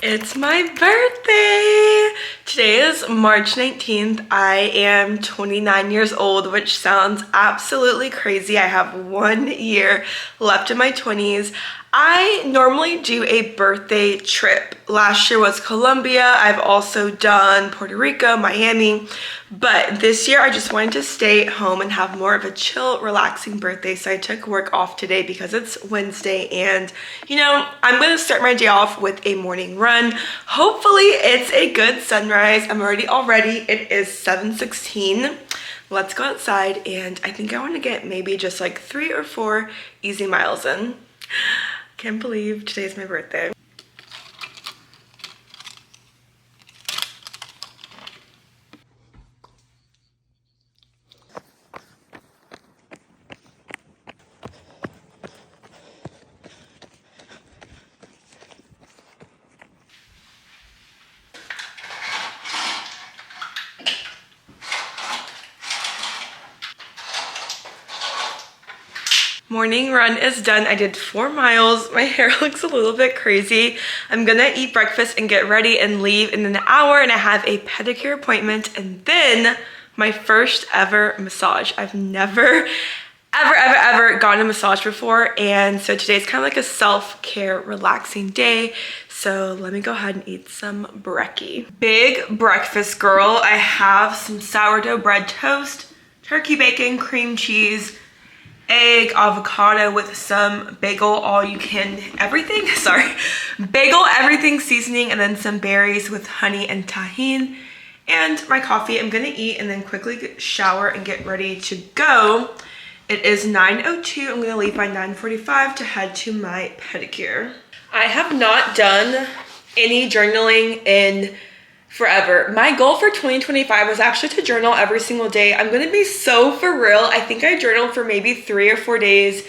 It's my birthday! Today is March 19th. I am 29 years old, which sounds absolutely crazy. I have 1 year left in my 20s. I normally do a birthday trip. Last year was Colombia. I've also done Puerto Rico, Miami, but this year I just wanted to stay home and have more of a chill, relaxing birthday. So I took work off today because it's Wednesday and I'm gonna start my day off with a morning run. Hopefully it's a good sunrise. I'm already all ready. It is 7:16. Let's go outside and I think I want to get maybe just like 3 or 4 easy miles in. Can't believe today's my birthday. Morning run is done. I did 4 miles. My hair looks a little bit crazy. I'm gonna eat breakfast and get ready and leave in an hour, and I have a pedicure appointment and then my first ever massage. I've never ever gotten a massage before, and so today's kind of like a self-care relaxing day. So let me go ahead and eat some brekkie. Big breakfast girl. I have some sourdough bread toast, turkey bacon, cream cheese, egg, avocado with some bagel all you can everything, sorry, bagel everything seasoning, and then some berries with honey and tahini, and my coffee. I'm gonna eat and then quickly shower and get ready to go. It is 9:02. I'm gonna leave by 9:45 to head to my pedicure. I have not done any journaling in forever. My goal for 2025 was actually to journal every single day. I'm gonna be so for real. I think I journaled for maybe 3 or 4 days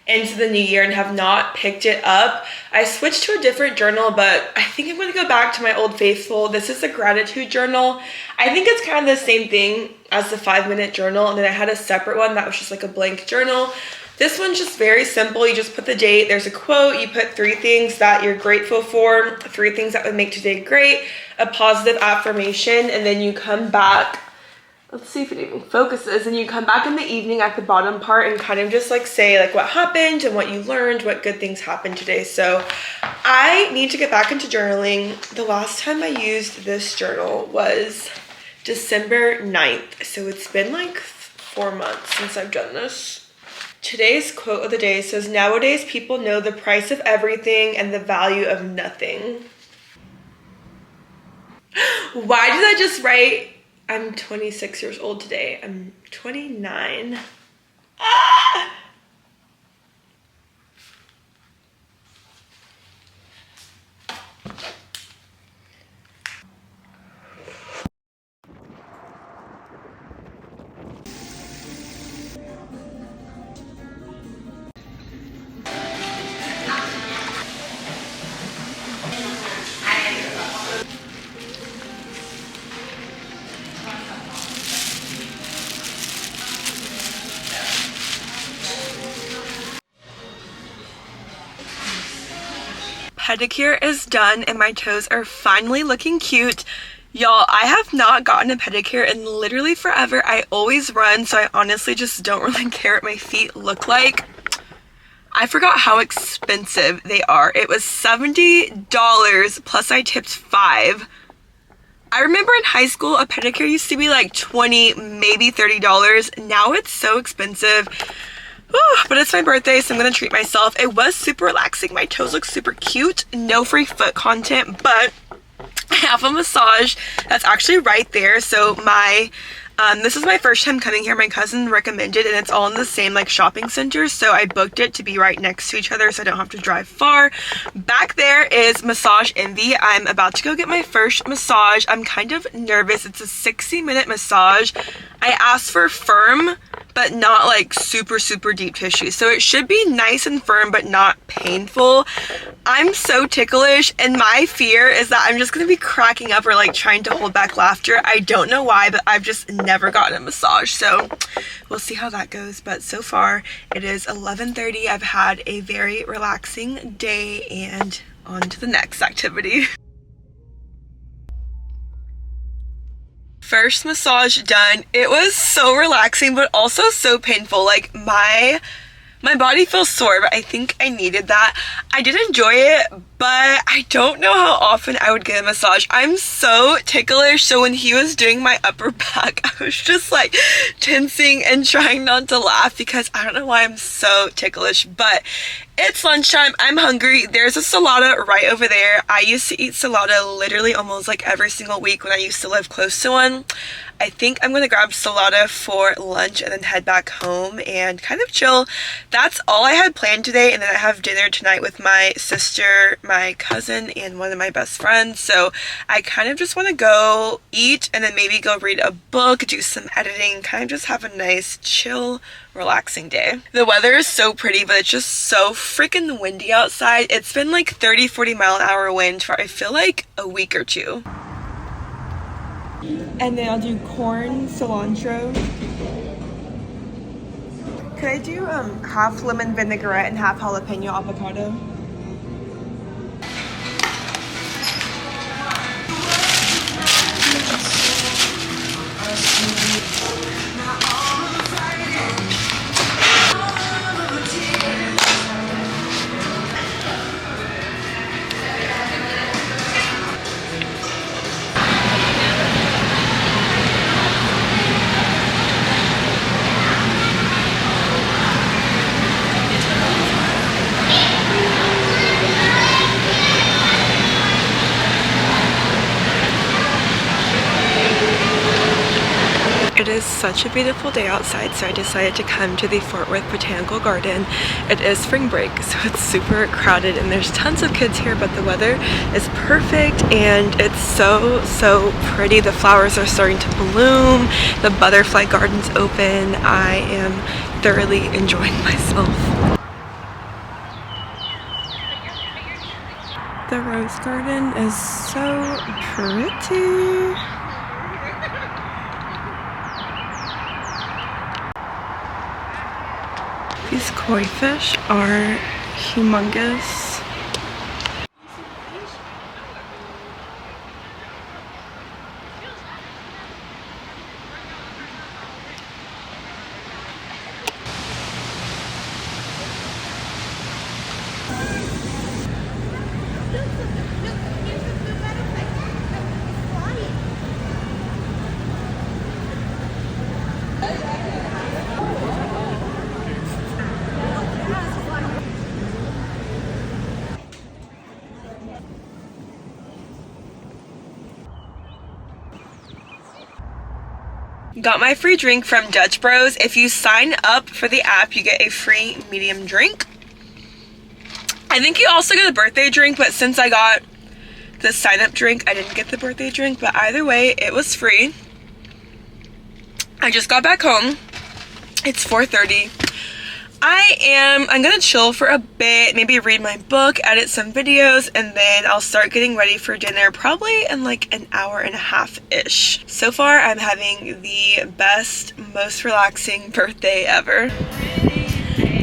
into the new year and have not picked it up. I switched to a different journal, but I think I'm gonna go back to my old faithful. This is a gratitude journal. I think it's kind of the same thing as the 5-minute journal, and then I had a separate one that was just like a blank journal. This one's just very simple. You just put the date, there's a quote, you put 3 things that you're grateful for, 3 things that would make today great, a positive affirmation, and then you come back. Let's see if it even focuses. And you come back in the evening at the bottom part and kind of just like say like what happened and what you learned, what good things happened today. So I need to get back into journaling. The last time I used this journal was December 9th. So it's been like 4 months since I've done this. Today's quote of the day says, "Nowadays people know the price of everything and the value of nothing." Why did I just write I'm 26 years old today? I'm 29. Ah! Pedicure is done and my toes are finally looking cute. Y'all, I have not gotten a pedicure in literally forever. I always run, so I honestly just don't really care what my feet look like. I forgot how expensive they are. It was $70 plus I tipped $5. I remember in high school a pedicure used to be like $20, maybe $30. Now it's so expensive. But it's my birthday, so I'm gonna treat myself. It was super relaxing. My toes look super cute. No free foot content, but I have a massage that's actually right there. So this is my first time coming here. My cousin recommended, and it's all in the same like shopping center, so I booked it to be right next to each other so I don't have to drive far. Back there is Massage Envy. I'm about to go get my first massage. I'm kind of nervous. It's a 60-minute massage. I asked for firm but not like super deep tissue, so it should be nice and firm but not painful. I'm so ticklish, and my fear is that I'm just gonna be cracking up or like trying to hold back laughter. I don't know why, but I've just never gotten a massage, so we'll see how that goes. But so far it is 11:30. I've had a very relaxing day, and on to the next activity. first massage done. It was so relaxing, but also so painful. Like my body feels sore, but I think I needed that. I did enjoy it, but I don't know how often I would get a massage. I'm so ticklish, so when he was doing my upper back, I was just like tensing and trying not to laugh because I don't know why I'm so ticklish. But it's lunchtime, I'm hungry. There's a Salada right over there. I used to eat Salada literally almost like every single week when I used to live close to one. I think I'm gonna grab Salada for lunch and then head back home and kind of chill. That's all I had planned today, and then I have dinner tonight with my sister, my cousin, and one of my best friends. So I kind of just want to go eat and then maybe go read a book, do some editing, kind of just have a nice chill relaxing day. The weather is so pretty, but it's just so freaking windy outside. It's been like 30-40 mile an hour wind for I feel like a week or two. And then I'll do corn cilantro. Could I do half lemon vinaigrette and half jalapeno avocado? It is such a beautiful day outside, so I decided to come to the Fort Worth Botanical Garden. It is spring break, so it's super crowded and there's tons of kids here, but the weather is perfect and it's so pretty. The flowers are starting to bloom, the butterfly garden's open. I am thoroughly enjoying myself. The rose garden is so pretty. These koi fish are humongous. Got my free drink from Dutch Bros. If you sign up for the app, you get a free medium drink. I think you also get a birthday drink, but since I got the sign up drink, I didn't get the birthday drink, but either way, it was free. I just got back home. It's 4:30. I'm gonna chill for a bit, maybe read my book, edit some videos, and then I'll start getting ready for dinner probably in like an hour and a half-ish. So far, I'm having the best, most relaxing birthday ever.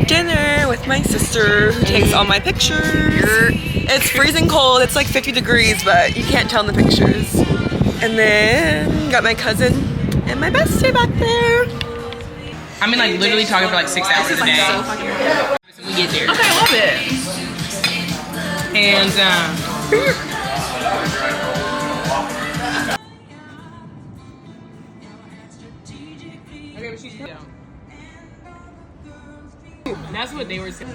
Dinner with my sister who takes all my pictures. It's freezing cold, it's like 50 degrees, but you can't tell in the pictures. And then got my cousin and my bestie back there. I mean, like, literally talking for like 6 hours a day. So fucking good. We get there. Okay, I love it. And, okay, but she's that's what they were saying.